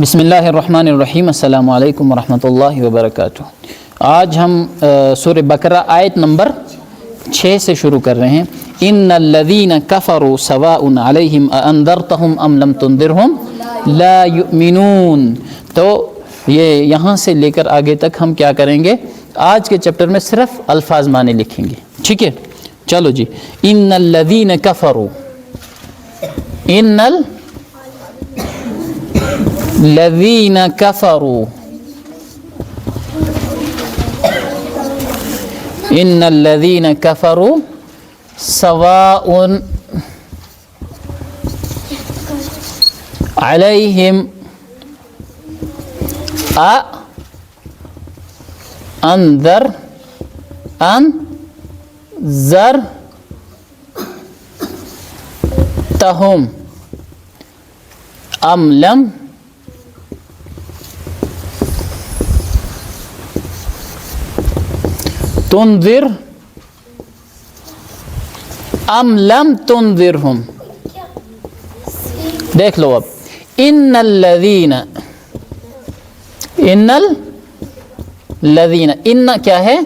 بسم اللہ الرحمن الرحیم۔ السلام علیکم ورحمۃ اللہ وبرکاتہ۔ آج ہم سورہ بقرہ آیت نمبر 6 سے شروع کر رہے ہیں۔ ان الذین کفروا سواء علیہم اانذرتہم ام لم تنذرہم لا یؤمنون۔ تو یہ یہاں سے لے کر آگے تک ہم کیا کریں گے، آج کے چیپٹر میں صرف الفاظ معنی لکھیں گے، ٹھیک ہے؟ چلو جی۔ ان الذین کفروا، ان الذین کفروا، ان الذین کفروا سواء علیہم انذرتہم ام لم تنذر ام لم تنذرہم۔ دیکھ لو اب، ان الذین، ان الذین، ان کیا ہے؟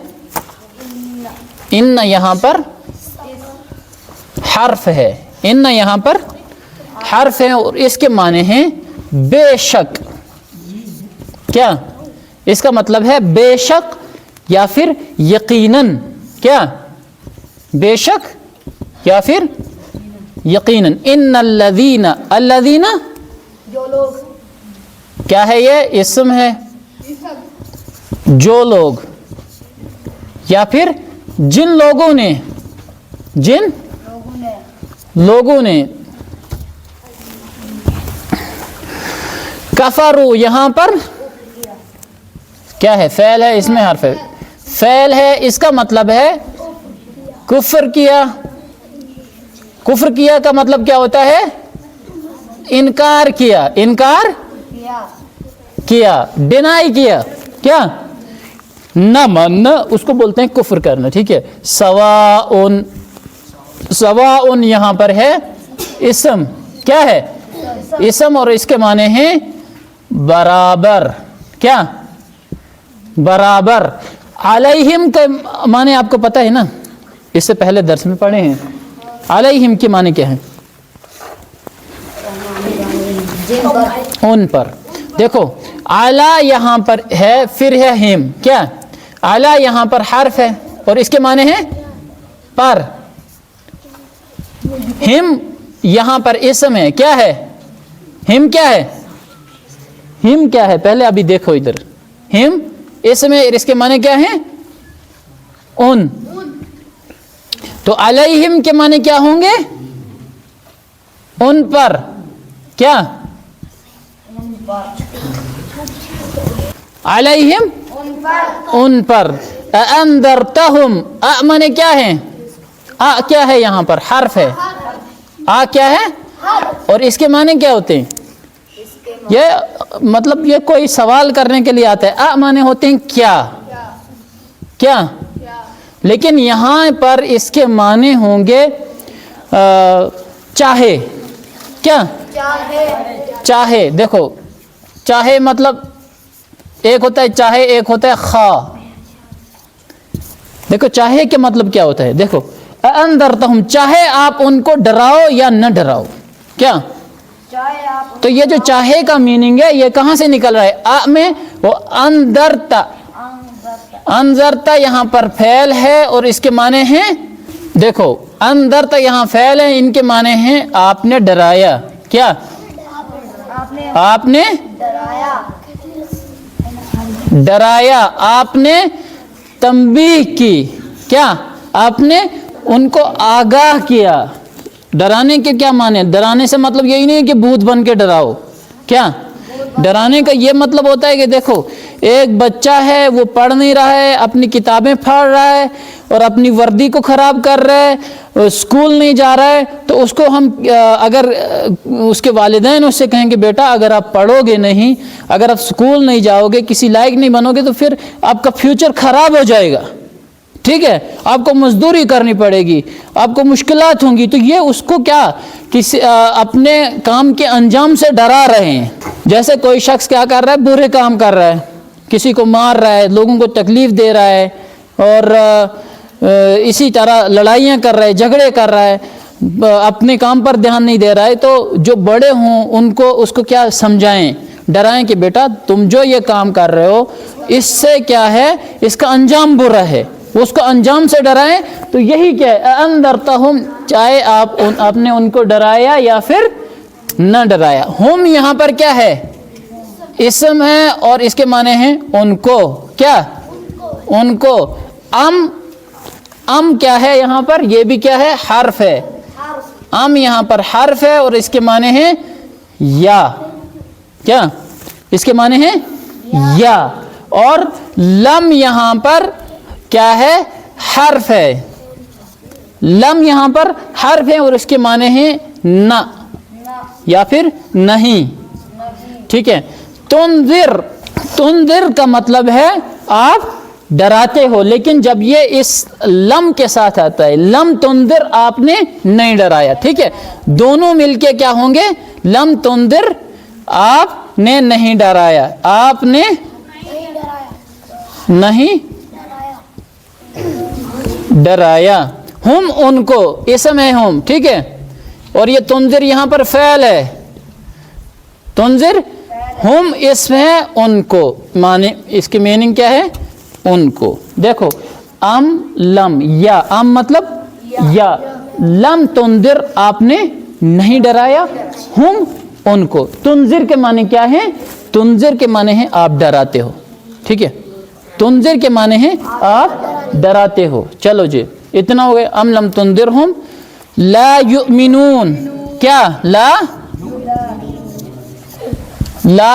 ان یہاں پر حرف ہے، ان یہاں پر حرف ہے اور اس کے معنی ہیں بے شک۔ کیا اس کا مطلب ہے؟ بے شک یا پھر یقیناً۔ کیا؟ بے شک یا پھر یقیناً۔ ان الذین، الذین جو لوگ، کیا ہے؟ یہ اسم ہے، جو لوگ، یا پھر جن لوگوں نے، جن لوگوں نے۔ کفروا یہاں پر کیا ہے؟ فعل ہے، اس میں حرف ہے، فعل ہے، اس کا مطلب ہے کفر کیا۔ کفر کیا کا مطلب کیا ہوتا ہے؟ انکار کیا، انکار کیا، ڈینائی کیا۔ کیا؟ نہ ماننا، اس کو بولتے ہیں کفر کرنا، ٹھیک ہے؟ سواء، سواء یہاں پر ہے اسم۔ کیا ہے؟ اسم، اور اس کے معنی ہیں برابر۔ کیا؟ برابر۔ علیہم کا معنی آپ کو پتہ ہے نا، اس سے پہلے درس میں پڑھے ہیں۔ علیہم کے معنی کیا ہے؟ ان پر۔ دیکھو، اعلیٰ یہاں پر ہے، پھر ہے ہم۔ کیا؟ اعلیٰ یہاں پر حرف ہے اور اس کے معنی ہے پر۔ ہم یہاں پر اسم ہے۔ کیا ہے؟ ہم کیا ہے؟ ہم کیا ہے؟ پہلے ابھی دیکھو ادھر، ہم اسم ہے، اس کے معنی کیا ہیں؟ ان۔ تو علیہم کے معنی کیا ہوں گے؟ ان پر۔ کیا؟ علیہم ان پر۔ انذرتہم، معنی کیا ہے؟ کیا ہے؟ یہاں پر حرف ہے، کیا ہے؟ اور اس کے معنی کیا ہوتے ہیں؟ یہ مطلب یہ کوئی سوال کرنے کے لیے آتا ہے۔ معنی ہوتے ہیں کیا؟ کیا؟ لیکن یہاں پر اس کے معنی ہوں گے چاہے۔ کیا؟ چاہے۔ دیکھو، چاہے مطلب ایک ہوتا ہے چاہے، ایک ہوتا ہے خواہ۔ دیکھو چاہے کے مطلب کیا ہوتا ہے؟ دیکھو، انذرتہم، چاہے آپ ان کو ڈراؤ یا نہ ڈراؤ۔ کیا؟ تو یہ جو چاہے کا میننگ ہے، یہ کہاں سے نکل رہا ہے؟ میں وہ انذرتا، انذرتا یہاں پر فعل ہے اور اس کے معنی ہیں، دیکھو انذرتا یہاں فعل ہے، ان کے معنی ہیں آپ نے ڈرایا۔ کیا؟ آپ نے ڈرایا، آپ نے تنبیہ کی۔ کیا؟ آپ نے ان کو آگاہ کیا۔ ڈرانے کے کیا معنی؟ ڈرانے سے مطلب یہی نہیں ہے کہ بھوت بن کے ڈراؤ۔ کیا؟ ڈرانے کا یہ مطلب ہوتا ہے کہ دیکھو، ایک بچہ ہے، وہ پڑھ نہیں رہا ہے، اپنی کتابیں پھاڑ رہا ہے اور اپنی وردی کو خراب کر رہا ہے، اسکول نہیں جا رہا ہے، تو اس کو ہم اگر اس کے والدین اس سے کہیں کہ بیٹا اگر آپ پڑھو گے نہیں، اگر آپ اسکول نہیں جاؤ گے، کسی لائق نہیں بنو گے، تو پھر آپ کا فیوچر خراب ہو جائے گا۔ ٹھیک ہے، آپ کو مزدوری کرنی پڑے گی، آپ کو مشکلات ہوں گی، تو یہ اس کو کیا کسی اپنے کام کے انجام سے ڈرا رہے ہیں۔ جیسے کوئی شخص کیا کر رہا ہے، برے کام کر رہا ہے، کسی کو مار رہا ہے، لوگوں کو تکلیف دے رہا ہے، اور اسی طرح لڑائیاں کر رہا ہے، جھگڑے کر رہا ہے، اپنے کام پر دھیان نہیں دے رہا ہے، تو جو بڑے ہوں ان کو اس کو کیا سمجھائیں، ڈرائیں کہ بیٹا تم جو یہ کام کر رہے ہو اس سے کیا ہے، اس کا انجام برا ہے، اس کو انجام سے ڈرائیں۔ تو یہی کیا ہے، انذرتہم، چاہے آپ نے ان کو ڈرایا یا پھر نہ ڈرایا۔ ہم یہاں پر کیا ہے، اسم ہے، اور اس کے معنی ہیں ان کو، کیا ان کو۔ ام کیا ہے یہاں پر، یہ بھی کیا ہے، حرف ہے۔ ام یہاں پر حرف ہے اور اس کے معنی ہیں یا، کیا اس کے معنی ہیں یا۔ اور لم یہاں پر کیا ہے، حرف ہے۔ لم یہاں پر حرف ہے اور اس کے معنی ہیں نہ یا پھر نہیں، ٹھیک ہے۔ تنذر، تنذر کا مطلب ہے آپ ڈراتے ہو، لیکن جب یہ اس لم کے ساتھ آتا ہے، لم تنذر، آپ نے نہیں ڈرایا، ٹھیک ہے، دونوں مل کے کیا ہوں گے، لم تنذر، آپ نے نہیں ڈرایا، آپ نے نہیں ڈرایا۔ ہم ان کو، اسم ہے ہم، ٹھیک ہے، اور یہ تنذر یہاں پر فعل ہے، تنذر ہم اسم ہے ان کو، معنی اس کی میننگ کیا ہے، ان کو۔ دیکھو ام لم، یا ام مطلب یا، لم تنذر آپ نے نہیں ڈرایا، ہم ان کو۔ تنذر کے معنی کیا ہے، تنذر کے معنی ہے آپ ڈراتے ہو، ٹھیک ہے، تنذر کے معنی ہے آپ ڈراتے ہو۔ چلو جی اتنا ہو گیا۔ ام لم تنذرہم لا یؤمنون، کیا لا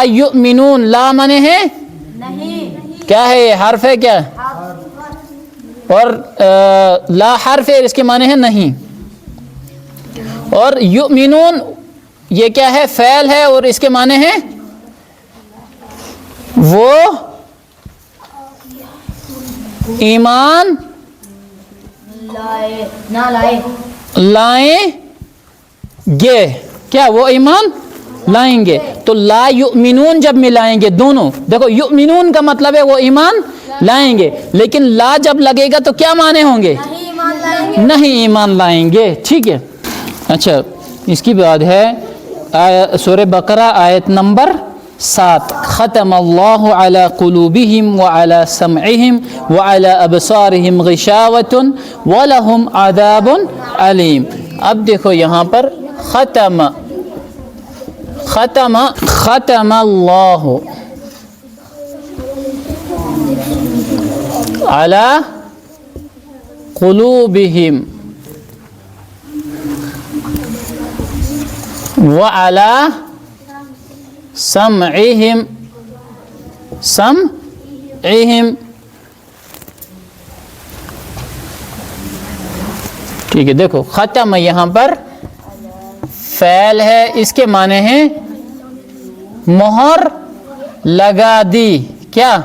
یؤمنون، لا معنی ہے کیا ہے، یہ حرف ہے کیا، اور لا حرف ہے، اس کے معنی ہے نہیں، اور یؤمنون یہ کیا ہے، فعل ہے، اور اس کے معنی ہے وہ ایمان لائیں گے، کیا وہ ایمان لائیں گے۔ تو لا یؤمنون جب ملائیں گے دونوں، دیکھو یؤمنون کا مطلب ہے وہ ایمان لائیں گے، لیکن لا جب لگے گا تو کیا معنی ہوں گے، نہیں ایمان لائیں گے، ٹھیک ہے۔ اچھا اس کی بعد ہے سورہ بقرہ آیت نمبر 7، ختم اللہ علی قلوبہم وعلی سمعہم وعلی ابصارہم غشاوۃ ولہم عذاب علیم۔ اب دیکھو یہاں پر ختم، ختم، ختم اللہ علی قلوبہم وعلی سمعہم، سمعہم، ٹھیک ہے۔ دیکھو ختم یہاں پر فعل ہے، اس کے معنی ہیں مہر لگا دی، کیا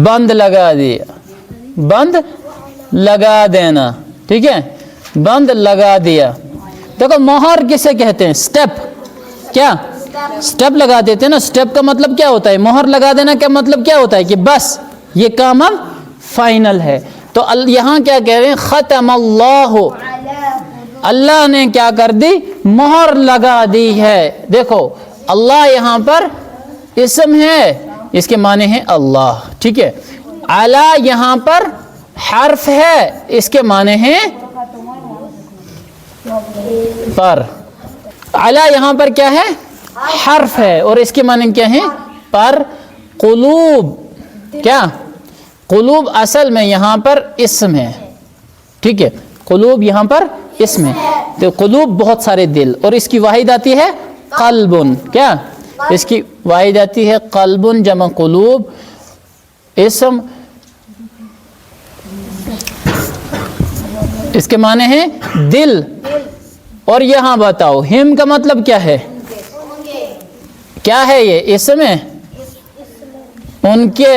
بند لگا دی، بند لگا دینا، ٹھیک ہے، بند لگا دیا۔ دیکھو مہر کسے کہتے ہیں، سٹیپ، کیا سٹیپ لگا دیتے ہیں نا، سٹیپ کا مطلب کیا ہوتا ہے، مہر لگا دینا کا مطلب کیا ہوتا ہے کہ بس یہ کام اب فائنل ہے۔ تو یہاں کیا کہہ رہے ہیں، ختم اللہ، اللہ نے کیا کر دی، مہر لگا دی ہے۔ دیکھو اللہ یہاں پر اسم ہے، اس کے معنی ہے اللہ، ٹھیک ہے۔ علی یہاں پر حرف ہے، اس کے معنی ہے پر۔ علی یہاں پر کیا ہے، حرف ہے، اور اس کے معنی کیا ہے، پر۔ قلوب، کیا قلوب اصل میں یہاں پر اسم ہے، ٹھیک ہے، قلوب یہاں پر اسم ہے۔ تو قلوب بہت سارے دل، اور اس کی واحد آتی ہے قلب، کیا اس کی واحد آتی ہے قلب جمع قلوب، اسم، اس کے معنی ہے دل۔ اور یہاں بتاؤ ہم کا مطلب کیا ہے، کیا ہے، یہ اسم ہے، ان کے،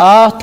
8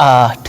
8।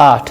8।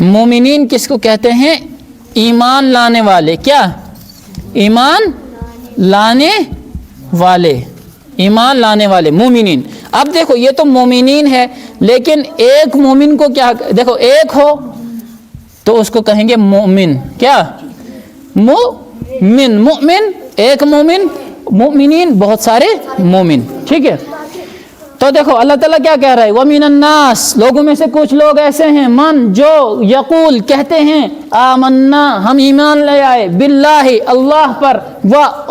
مومنین کس کو کہتے ہیں؟ ایمان لانے والے. کیا؟ ایمان لانے والے. ایمان لانے والے مومنین. اب دیکھو یہ تو مومنین ہے، لیکن ایک مومن کو کیا دیکھو، ایک ہو تو اس کو کہیں گے مومن. کیا؟ مومن. مومن ایک مومن، مومنین بہت سارے مومن. ٹھیک ہے، تو دیکھو اللہ تعالیٰ کیا کہہ رہا ہے؟ وَمِنَ النَّاسِ، لوگوں میں سے کچھ لوگ ایسے ہیں، من جو یقول کہتے ہیں، آمنا ہم ایمان لے آئے، باللہ اللہ پر،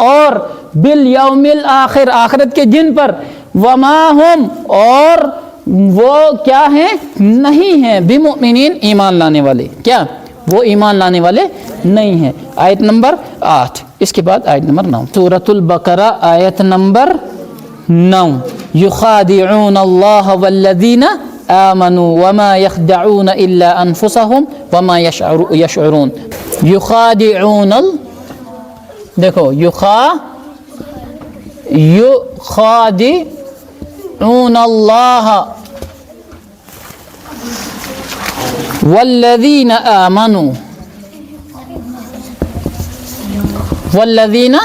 اور بالیوم الآخر آخرت کے دن پر، وما ہم اور وہ کیا ہیں؟ نہیں ہیں، بمؤمنین ایمان لانے والے. کیا؟ وہ ایمان لانے والے نہیں ہیں. آیت نمبر 8. اس کے بعد آیت نمبر 9، سورۃ البقرہ آیت نمبر 9. یخادعون اللہ والذین آمنوا وما یخدعون الا انفسهم وما یشعرون. یخادعون دیکھو یخادعون اللہ والذین آمنوا والذین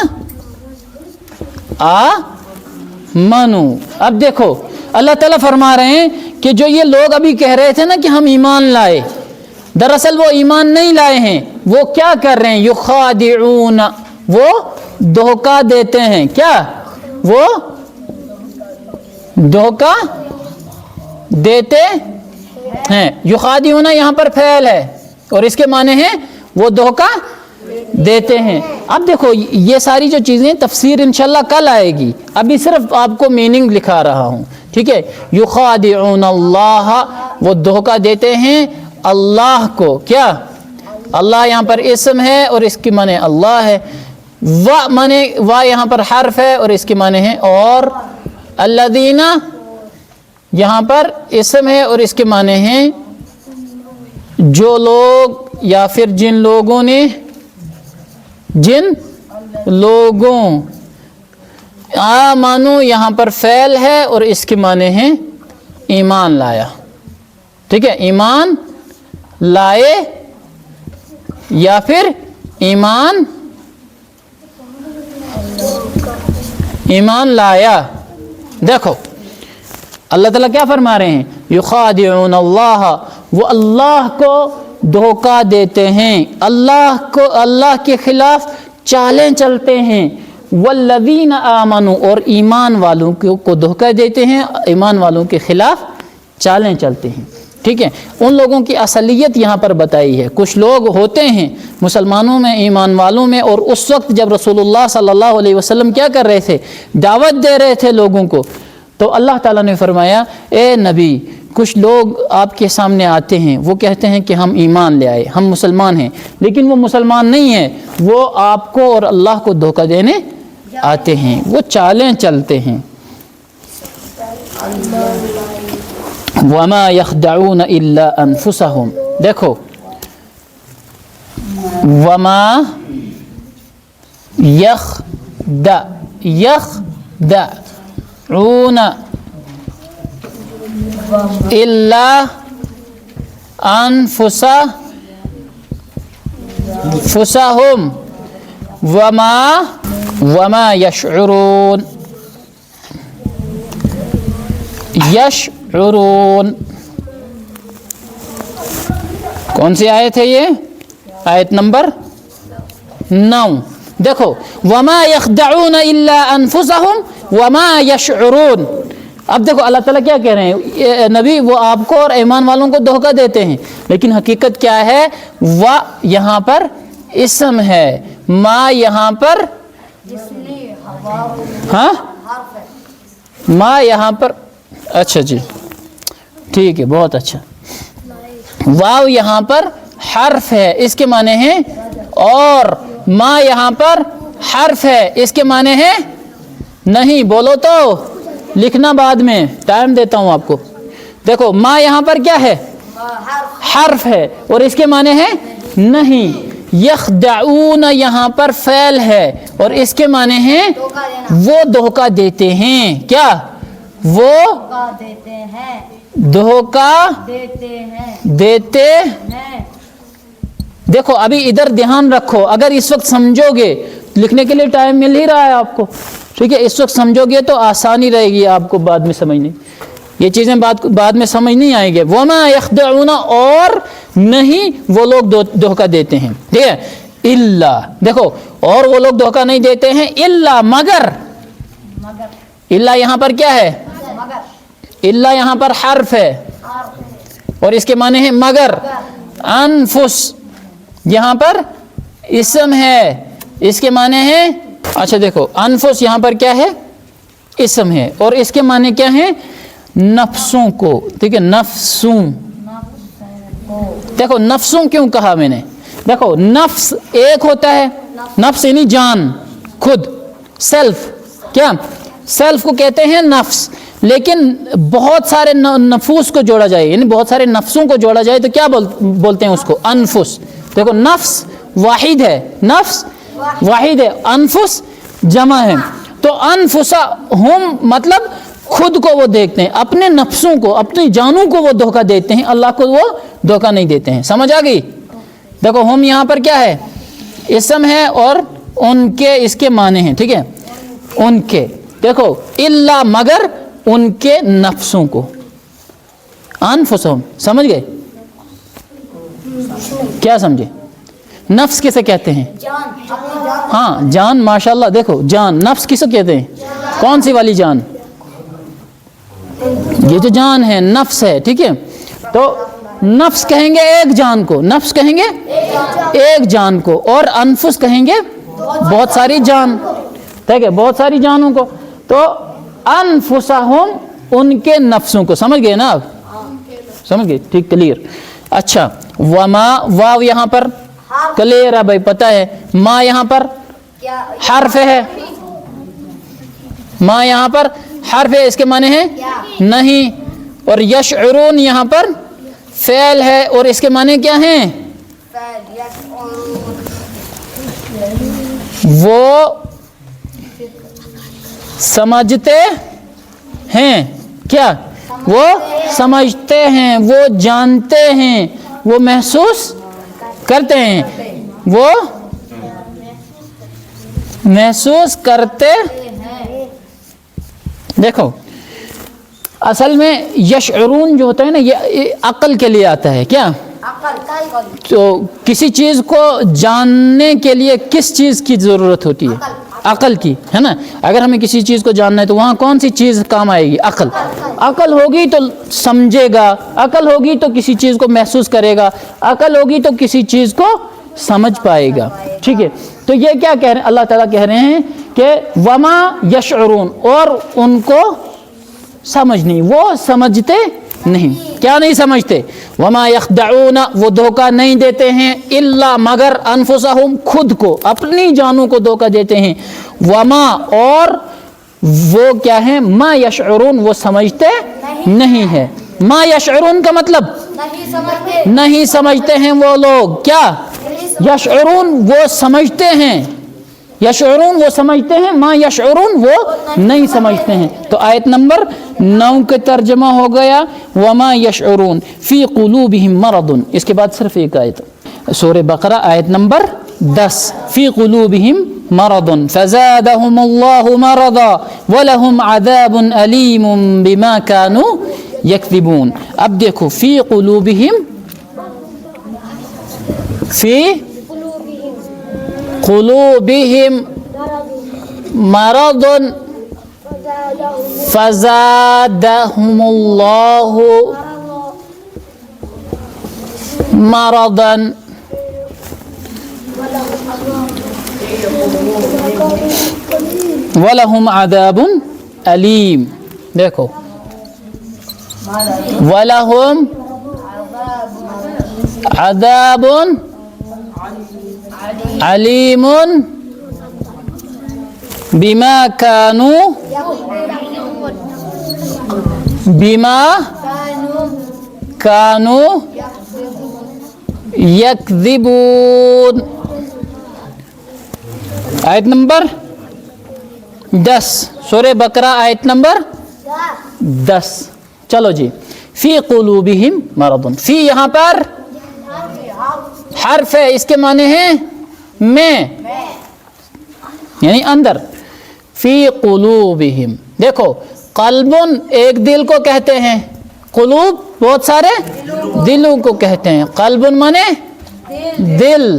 آمنوا. اب دیکھو اللہ تعالیٰ فرما رہے ہیں کہ جو یہ لوگ ابھی کہہ رہے تھے نا کہ ہم ایمان لائے، دراصل وہ ایمان نہیں لائے ہیں. وہ کیا کر رہے ہیں؟ یخادعون، وہ دھوکہ دیتے ہیں. کیا؟ وہ دھوکہ دیتے ہیں. یخادعون یہاں پر فعل ہے اور اس کے معنی ہے وہ دھوکہ دیتے ہیں. اب دیکھو یہ ساری جو چیزیں تفسیر انشاءاللہ کل آئے گی، ابھی صرف آپ کو میننگ لکھا رہا ہوں. ٹھیک ہے، یخادعون اللہ، وہ دھوکہ دیتے ہیں اللہ کو. کیا؟ اللہ یہاں پر اسم ہے اور اس کے معنی اللہ ہے. و یہاں پر حرف ہے اور اس کے معنی ہے اور. الذین یہاں پر اسم ہے اور اس کے معنی ہیں جو لوگ یا پھر جن لوگوں نے، جن لوگوں. آمنو یہاں پر فعل ہے اور اس کے معنی ہیں ایمان لایا. ٹھیک ہے، ایمان لائے یا پھر ایمان لایا. دیکھو اللہ تعالیٰ کیا فرما رہے ہیں؟ یخادعون اللہ، وہ اللہ کو دھوکہ دیتے ہیں، اللہ کے خلاف چالیں چلتے ہیں. والذین آمنوا، اور ایمان والوں کو دھوکہ دیتے ہیں، ایمان والوں کے خلاف چالیں چلتے ہیں. ٹھیک ہے، ان لوگوں کی اصلیت یہاں پر بتائی ہے. کچھ لوگ ہوتے ہیں مسلمانوں میں، ایمان والوں میں، اور اس وقت جب رسول اللہ صلی اللہ علیہ وسلم کیا کر رہے تھے؟ دعوت دے رہے تھے لوگوں کو. تو اللہ تعالیٰ نے فرمایا اے نبی، کچھ لوگ آپ کے سامنے آتے ہیں، وہ کہتے ہیں کہ ہم ایمان لے آئے، ہم مسلمان ہیں، لیکن وہ مسلمان نہیں ہیں، وہ آپ کو اور اللہ کو دھوکہ دینے آتے ہیں، وہ چالیں چلتے ہیں. وما یخدعون الا انفسهم. دیکھو وما یخدعون الا انفسهم وما یشعرون. کون سی آیت ہے یہ؟ آیت نمبر 9. دیکھو وما یخدعون الا انفسهم وما یشعرون. اب دیکھو اللہ تعالیٰ کیا کہہ رہے ہیں؟ نبی وہ آپ کو اور ایمان والوں کو دھوکہ دیتے ہیں، لیکن حقیقت کیا ہے؟ یہاں پر اسم ہے، ما یہاں پر ما یہاں پر، اچھا جی ٹھیک ہے، بہت اچھا. واو یہاں پر حرف ہے، اس کے معنی ہے اور. ما یہاں پر حرف ہے، اس کے معنی ہے نہیں. بولو تو لکھنا بعد میں، ٹائم دیتا ہوں آپ کو. دیکھو ما یہاں پر کیا ہے؟ حرف ہے اور اس کے معنی ہے نہیں. یخدعون یہاں پر فعل ہے اور اس کے معنی ہیں وہ دھوکہ دیتے ہیں. کیا؟ وہ دھوکہ دیتے دیکھو ابھی ادھر دھیان رکھو، اگر اس وقت سمجھو گے، لکھنے کے لیے ٹائم مل ہی رہا ہے آپ کو، ٹھیک ہے، اس وقت سمجھو گے تو آسانی رہے گی آپ کو بعد میں سمجھنے، یہ چیزیں بعد میں سمجھ نہیں آئیں گے. وما یخدعون، اور نہیں وہ لوگ دھوکہ دیتے ہیں، ٹھیک ہے. الا، دیکھو اور وہ لوگ دھوکہ نہیں دیتے ہیں الا، مگر. الا یہاں پر کیا ہے؟ الا یہاں پر حرف ہے اور اس کے معنی ہے مگر. انفس یہاں پر اسم ہے، اس کے معنی ہے، اچھا دیکھو انفس یہاں پر کیا ہے؟ اسم ہے، اور اس کے معنی کیا ہے؟ نفسوں کو، ٹھیک ہے، نفسوں. دیکھو نفسوں کیوں کہا میں نے؟ دیکھو نفس ایک ہوتا ہے، نفس یعنی جان، خود، سیلف. کیا سیلف کو کہتے ہیں نفس، لیکن بہت سارے نفوس کو جوڑا جائے، یعنی بہت سارے نفسوں کو جوڑا جائے تو کیا بولتے ہیں اس کو؟ انفس. دیکھو نفس واحد ہے، نفس واحد ہے، انفس جمع ہے. تو انفسہم مطلب خود کو وہ دیکھتے ہیں، اپنے نفسوں کو، اپنی جانوں کو وہ دھوکہ دیتے ہیں، اللہ کو وہ دھوکہ نہیں دیتے ہیں. سمجھ آ گئی؟ دیکھو ہم یہاں پر کیا ہے؟ اسم ہے اور ان کے اس کے معنی ہیں، ٹھیک ہے، ان کے. دیکھو الا مگر ان کے نفسوں کو، انفسہم. سمجھ گئے؟ کیا سمجھے؟ نفس کسے کہتے ہیں؟ ہاں جان، ماشاءاللہ. دیکھو جان، نفس کسے کہتے ہیں؟ کون سی والی جان؟ یہ جو جان ہے نفس ہے، ٹھیک ہے. تو نفس کہیں گے ایک جان کو، نفس کہیں گے ایک جان کو، اور انفس کہیں گے بہت ساری جان، ٹھیک ہے، بہت ساری جانوں کو. تو انفسہم ان کے نفسوں کو. سمجھ گئے نا آپ؟ سمجھ گئے؟ ٹھیک، کلیئر. اچھا وما، واو یہاں پر کلیئر ہے بھائی، پتہ ہے. ما یہاں پر حرف ہے، ما یہاں پر حرف ہے، اس کے معنی ہے نہیں. اور یشعرون یہاں پر فعل ہے اور اس کے معنی کیا ہیں؟ وہ سمجھتے ہیں. کیا؟ وہ سمجھتے ہیں، وہ جانتے ہیں، وہ محسوس کرتے ہیں، وہ محسوس کرتے. دیکھو اصل میں یشعرون جو ہوتا ہے نا، یہ عقل کے لیے آتا ہے. کیا؟ تو کسی چیز کو جاننے کے لیے کس چیز کی ضرورت ہوتی ہے؟ عقل کی، ہے نا. اگر ہمیں کسی چیز کو جاننا ہے تو وہاں کون سی چیز کام آئے گی؟ عقل. عقل ہوگی تو سمجھے گا، عقل ہوگی تو کسی چیز کو محسوس کرے گا، عقل ہوگی تو کسی چیز کو سمجھ پائے گا، ٹھیک ہے. تو یہ کیا کہہ رہے ہیں؟ اللہ تعالیٰ کہہ رہے ہیں کہ وما یشعرون، اور ان کو سمجھ نہیں، وہ سمجھتے نہیں. کیا نہیں سمجھتے؟ وما یخدعون، وہ دھوکہ نہیں دیتے ہیں الا مگر انفسہم، خود کو، اپنی جانوں کو دھوکہ دیتے ہیں. وما، اور وہ کیا ہیں؟ ما یشعرون، وہ سمجھتے نہیں ہے. ما یشعرون کا مطلب نہیں سمجھتے ہیں وہ لوگ. کیا؟ یشعرون وہ سمجھتے ہیں، یشعرون وہ سمجھتے ہیں، ما یشعرون وہ نہیں سمجھتے ہیں. تو آیت نمبر 9 کا ترجمہ ہو گیا وما یشعرون فی قلوبہم مرض. اس کے بعد صرف ایک آیت، سورہ بقرہ آیت نمبر 10. فی قلوبہم مرض فزادہم اللہ مرضا ولہم عذاب علیم بما كانوا یکذبون. اب دیکھو فی قلوبہم، فی قلوبہم مرض فزادہم اللہ مرضا وَلَهُمْ عَذَابٌ علیم. دیکھو وَلَهُمْ عَذَابٌ علیم بما كانوا یکذبون. آیت نمبر 10 سورہ بقرہ آیت نمبر 10. چلو جی. فی قلوبہم مرض، فی یہاں پر حرف ہے اس کے معنی ہیں میں یعنی اندر. فی قلوبہم. دیکھو قلبن ایک دل کو کہتے ہیں, قلوب بہت سارے دلوں کو کہتے ہیں. قلبن مانے دل,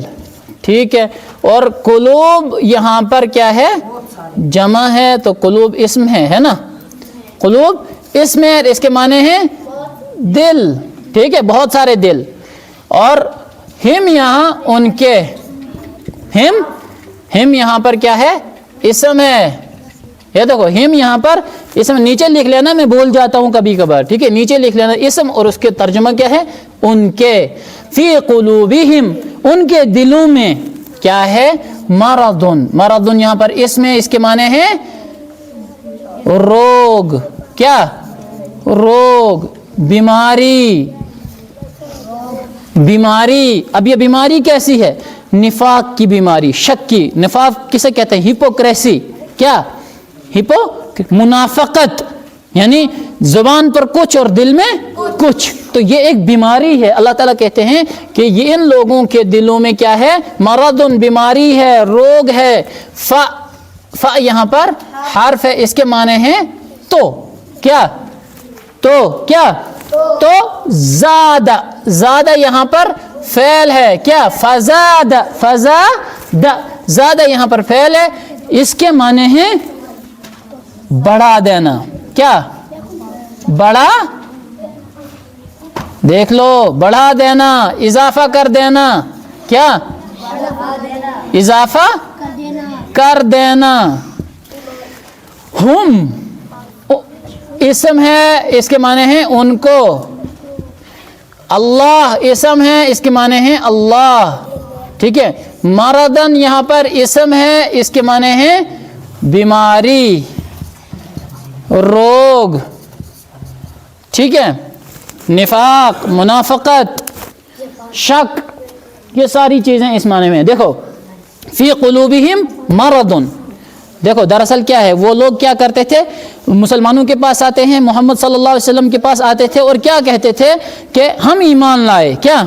ٹھیک ہے. اور قلوب یہاں پر کیا ہے, جمع ہے, تو قلوب اسم ہے نا. قلوب اسم ہے, اس کے معنی ہیں دل, ٹھیک ہے, بہت سارے دل. اور ہم یہاں ان کے, ہم یہاں پر کیا ہے, اسم ہے. یہ دیکھو ہم یہاں پر اسم, نیچے لکھ لینا, میں بھول جاتا ہوں کبھی کبھار, ٹھیک ہے, نیچے لکھ لینا اسم اور اس کے ترجمہ کیا ہے, ان کے. فی قلوبہم ان کے دلوں میں کیا ہے, مرضن. مرضن یہاں پر اسم ہے, اس کے معنی ہے روگ. کیا, روگ, بیماری. بیماری. اب یہ بیماری کیسی ہے, نفاق کی بیماری, شک کی. نفاق کسے کہتے ہیں, ہپوکریسی. کیا, منافقت, یعنی زبان پر کچھ اور دل میں کچھ. تو یہ ایک بیماری ہے. اللہ تعالیٰ کہتے ہیں کہ یہ ان لوگوں کے دلوں میں کیا ہے, مرضن, بیماری ہے, روگ ہے. فا یہاں پر حرف ہے, اس کے معنی ہیں تو. کیا, تو کیا, تو زادہ. زادہ یہاں پر فعل ہے. کیا, فزاد. فزاد, زادہ یہاں پر فعل ہے, اس کے معنی ہیں بڑھا دینا. کیا, بڑھا, دیکھ لو, بڑھا دینا, اضافہ کر دینا. کیا, اضافہ کر دینا. ہم اسم ہے, اس کے معنی ہیں ان کو. اللہ اسم ہے, اس کے معنی ہیں اللہ, ٹھیک ہے. مرضن یہاں پر اسم ہے, اس کے معنی ہیں بیماری, روگ, ٹھیک ہے. نفاق, منافقت, شک, یہ ساری چیزیں اس معنی میں. دیکھو فی قلوبہم مرضن. دیکھو دراصل کیا ہے, وہ لوگ کیا کرتے تھے, مسلمانوں کے پاس آتے ہیں, محمد صلی اللہ علیہ وسلم کے پاس آتے تھے اور کیا کہتے تھے کہ ہم ایمان لائے. کیا,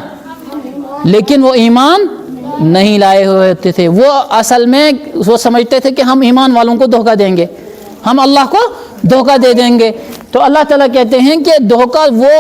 لیکن وہ ایمان نہیں لائے ہوتے تھے. وہ اصل میں وہ سمجھتے تھے کہ ہم ایمان والوں کو دھوکہ دیں گے, ہم اللہ کو دھوکہ دے دیں گے. تو اللہ تعالیٰ کہتے ہیں کہ دھوکہ وہ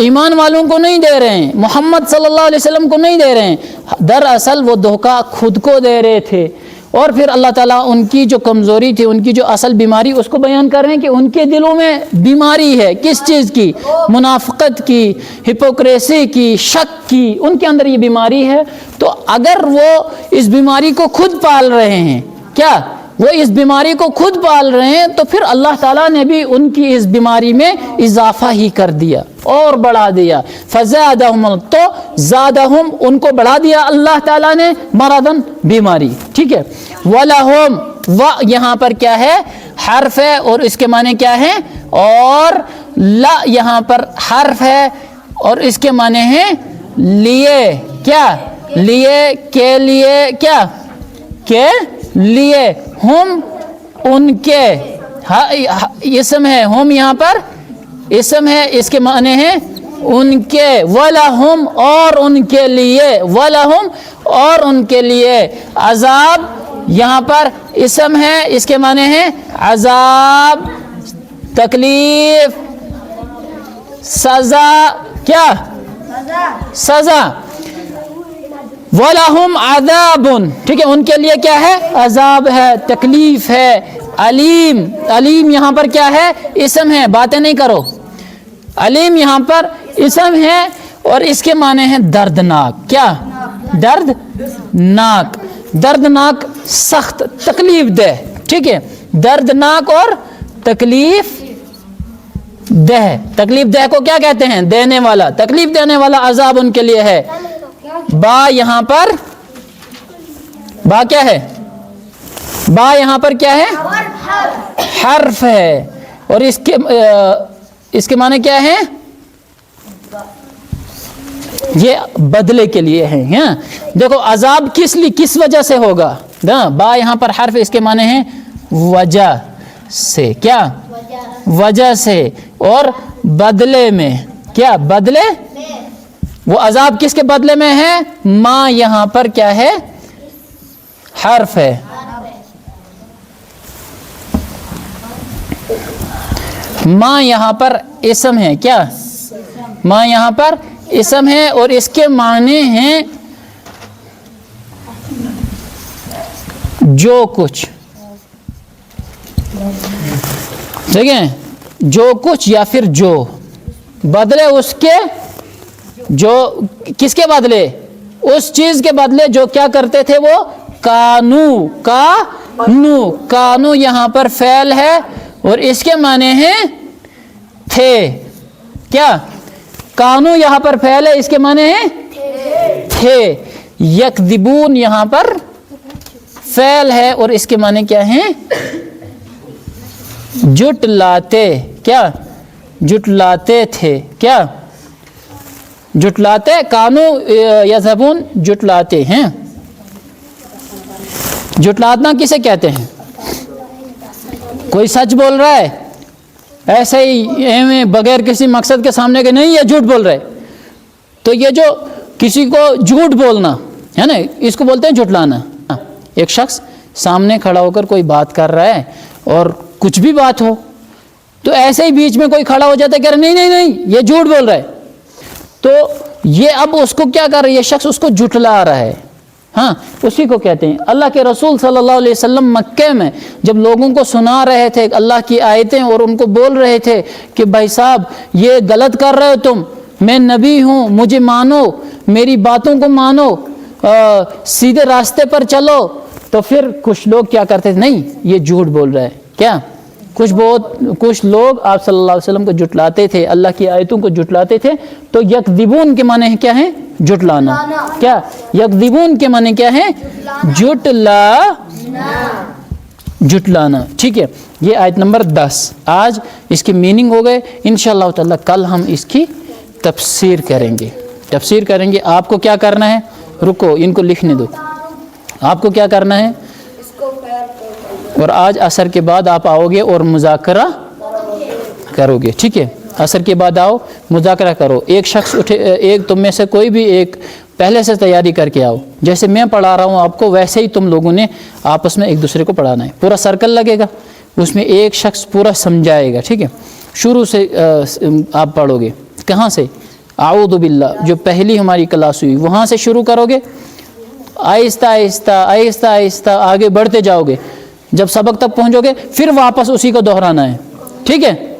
ایمان والوں کو نہیں دے رہے ہیں, محمد صلی اللہ علیہ وسلم کو نہیں دے رہے ہیں. دراصل وہ دھوکہ خود کو دے رہے تھے. اور پھر اللہ تعالیٰ ان کی جو کمزوری تھی, ان کی جو اصل بیماری, اس کو بیان کر رہے ہیں کہ ان کے دلوں میں بیماری ہے. کس چیز کی, منافقت کی, ہپوکریسی کی, شک کی, ان کے اندر یہ بیماری ہے. تو اگر وہ اس بیماری کو خود پال رہے ہیں, کیا, وہ اس بیماری کو خود پال رہے ہیں, تو پھر اللہ تعالیٰ نے بھی ان کی اس بیماری میں اضافہ ہی کر دیا اور بڑھا دیا. فزادہم, تو زادہم ان کو بڑھا دیا اللہ تعالیٰ نے, مرضن بیماری, ٹھیک ہے. ولہم, و یہاں پر کیا ہے, حرف ہے, اور اس کے معنی کیا ہے, اور لا یہاں پر حرف ہے, اور اس کے معنی ہیں لیے. کیا, لیے, کے لیے, کیا, کے لیے. ہم ان کے, اسم ہے, ہم یہاں پر اسم ہے, اس کے معنی ہیں ان کے. وَلَهُمْ اور ان کے لیے, وَلَهُمْ اور ان کے لیے. عذاب یہاں پر اسم ہے, اس کے معنی ہیں عذاب, تکلیف, سزا. کیا, سزا. وَلَهُمْ عَذَابٌ, ٹھیک ہے, ان کے لیے کیا ہے, عذاب ہے, تکلیف ہے. علیم, علیم یہاں پر کیا ہے, اسم ہے, باتیں نہیں کرو. علیم یہاں پر اسم ہے, اور اس کے معنی ہیں دردناک. کیا, دردناک, دردناک, سخت, تکلیف دہ, ٹھیک ہے. دردناک اور تکلیف دہ. تکلیف دہ کو کیا کہتے ہیں, دینے والا, تکلیف دینے والا عذاب ان کے لیے ہے. با یہاں پر, با کیا ہے, با یہاں پر کیا ہے, حرف ہے, اور اس کے معنی کیا ہے, یہ بدلے کے لیے ہے. دیکھو عذاب کس وجہ سے ہوگا, با یہاں پر حرف, اس کے معنی ہے وجہ سے. کیا, وجہ سے, اور بدلے میں. کیا, بدلے وہ عذاب کس کے بدلے میں ہے؟ ما یہاں پر کیا ہے؟ حرف ہے. ما یہاں پر اسم ہے. کیا؟ ما یہاں پر اسم ہے اور اس کے معنی ہیں جو کچھ. دیکھیں، جو کچھ یا پھر جو، بدلے اس کے، جو کس کے بدلے؟ اس چیز کے بدلے جو کیا کرتے تھے وہ کانو. کانو یہاں پر فعل ہے اور اس کے معنی ہیں تھے. کیا؟ کانو یہاں پر فعل ہے، اس کے معنی ہیں تھے. یکذبون یہاں پر فعل ہے اور اس کے معنی کیا ہیں؟ جھٹلاتے. کیا؟ جھٹلاتے تھے. کیا؟ جھٹلاتے. کانو یذهبون جھٹلاتے ہیں. جھٹلانا کسے کہتے ہیں؟ کوئی سچ بول رہا ہے ایسے ہی بغیر کسی مقصد کے سامنے کے، نہیں یہ جھوٹ بول رہے، تو یہ جو کسی کو جھوٹ بولنا ہے نا، اس کو بولتے ہیں جھٹلانا. ایک شخص سامنے کھڑا ہو کر کوئی بات کر رہا ہے اور کچھ بھی بات ہو تو ایسے ہی بیچ میں کوئی کھڑا ہو جاتا ہے کہہ رہا نہیں یہ جھوٹ بول رہا ہے، تو یہ اب اس کو کیا کر رہا ہے؟ یہ شخص اس کو جھٹلا رہا ہے. ہاں، اسی کو کہتے ہیں. اللہ کے رسول صلی اللہ علیہ وسلم مکے میں جب لوگوں کو سنا رہے تھے اللہ کی آیتیں اور ان کو بول رہے تھے کہ بھائی صاحب یہ غلط کر رہے ہو تم، میں نبی ہوں، مجھے مانو، میری باتوں کو مانو، سیدھے راستے پر چلو، تو پھر کچھ لوگ کیا کرتے تھے؟ نہیں یہ جھوٹ بول رہا ہے. کیا؟ کچھ لوگ آپ صلی اللہ علیہ وسلم کو جھٹلاتے تھے، اللہ کی آیتوں کو جھٹلاتے تھے. تو یکذبون کے معنی کیا ہیں؟ جھٹلانا. کیا؟ یکذبون کے معنی کیا ہے؟ جھٹلانا. ٹھیک ہے، یہ آیت نمبر 10. آج اس کی میننگ ہو گئے. انشاءاللہ تعالی کل ہم اس کی تفسیر کریں گے. آپ کو کیا کرنا ہے؟ رکو، ان کو لکھنے دو. آپ کو کیا کرنا ہے؟ اور آج عصر کے بعد آپ آؤ گے اور مذاکرہ کرو گے. ٹھیک ہے، عصر کے بعد آؤ، مذاکرہ کرو. ایک شخص اٹھے، ایک تم میں سے کوئی بھی ایک پہلے سے تیاری کر کے آؤ. جیسے میں پڑھا رہا ہوں آپ کو، ویسے ہی تم لوگوں نے آپس میں ایک دوسرے کو پڑھانا ہے. پورا سرکل لگے گا، اس میں ایک شخص پورا سمجھائے گا. ٹھیک ہے، شروع سے آپ پڑھو گے. کہاں سے؟ اعوذ باللہ، جو پہلی ہماری کلاس ہوئی وہاں سے شروع کرو گے. آہستہ آہستہ آگے بڑھتے جاؤ گے. جب سبق تک پہنچو گے پھر واپس اسی کو دہرانا ہے. ٹھیک ہے.